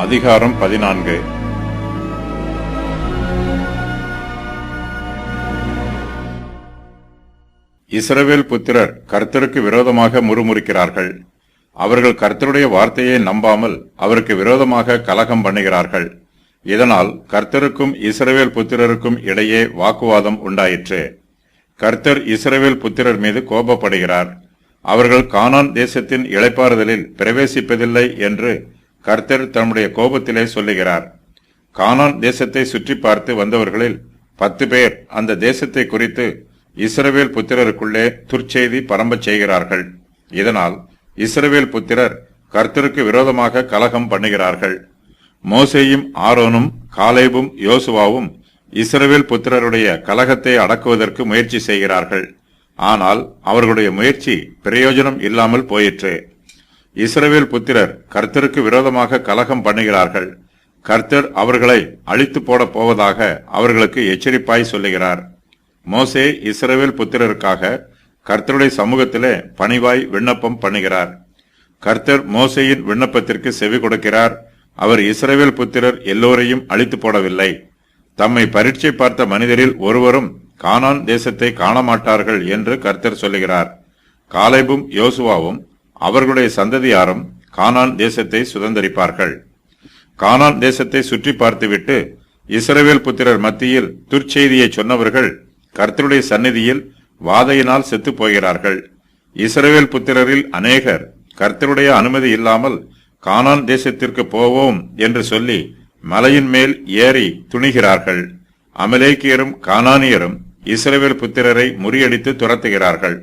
அதிகாரம் 14. இஸ்ரவேல் புத்திரர் கர்த்தருக்கு விரோதமாக முறுமுறுக்கிறார்கள். அவர்கள் கர்த்தருடைய வார்த்தையை நம்பாமல் அவருக்கு விரோதமாக கலகம் பண்ணுகிறார்கள். இதனால் கர்த்தருக்கும் இஸ்ரவேல் புத்திரருக்கும் இடையே வாக்குவாதம் உண்டாயிற்று. கர்த்தர் இஸ்ரவேல் புத்திரர் மீது கோபப்படுகிறார். அவர்கள் கானான் தேசத்தின் இளைப்பாறுதலில் பிரவேசிப்பதில்லை என்று கர்த்தர் தம்முடைய கோபத்திலே சொல்லுகிறார். கானான் தேசத்தை சுற்றி பார்த்து வந்தவர்களில் 10 பேர் அந்த தேசத்தை குறித்து இஸ்ரவேல் புத்திரருக்குள்ளே துர்ச்செய்தி பரம்பச் செய்கிறார்கள். இதனால் இஸ்ரவேல் புத்திரர் கர்த்தருக்கு விரோதமாக கலகம் பண்ணுகிறார்கள். மோசேயும் ஆரோனும் காலேபும் யோசுவாவும் இஸ்ரவேல் புத்திரருடைய கலகத்தை அடக்குவதற்கு முயற்சி செய்கிறார்கள். ஆனால் அவர்களுடைய முயற்சி பிரயோஜனம் இல்லாமல் போயிற்று. இஸ்ரவேல் புத்திரர் கர்த்தருக்கு விரோதமாக கலகம் பண்ணுகிறார்கள். கர்த்தர் அவர்களை அழித்து போட போவதாக அவர்களுக்கு எச்சரிப்பாய் சொல்லுகிறார். மோசே இஸ்ரவேல் புத்திரருக்காக கர்த்தருடைய சமூகத்திலே பணிவாய் விண்ணப்பம் பண்ணுகிறார். கர்த்தர் மோசேயின் விண்ணப்பத்திற்கு செவி கொடுக்கிறார். அவர் இஸ்ரவேல் புத்திரர் எல்லோரையும் அழித்து போடவில்லை. தம்மை பரீட்சை பார்த்த மனிதரில் ஒருவரும் கானான் தேசத்தை காணமாட்டார்கள் என்று கர்த்தர் சொல்லுகிறார். காலேபும் யோசுவாவும் அவர்களுடைய சந்ததியாரும் கானான் தேசத்தை சுதந்தரிப்பார்கள். கானான் தேசத்தை சுற்றி பார்த்துவிட்டு இஸ்ரவேல் புத்திரர் மத்தியில் துர்ச்செய்தியை சொன்னவர்கள் கர்த்தருடைய சந்நிதியில் வாதையினால் செத்து போகிறார்கள். இஸ்ரவேல் புத்திரரில் அநேகர் கர்த்தருடைய அனுமதி இல்லாமல் கானான் தேசத்திற்கு போவோம் என்று சொல்லி மலையின் மேல் ஏறி துணிகிறார்கள். அமலேக்கியரும் கானானியரும் இஸ்ரவேல் புத்திரரை முறியடித்து துரத்துகிறார்கள்.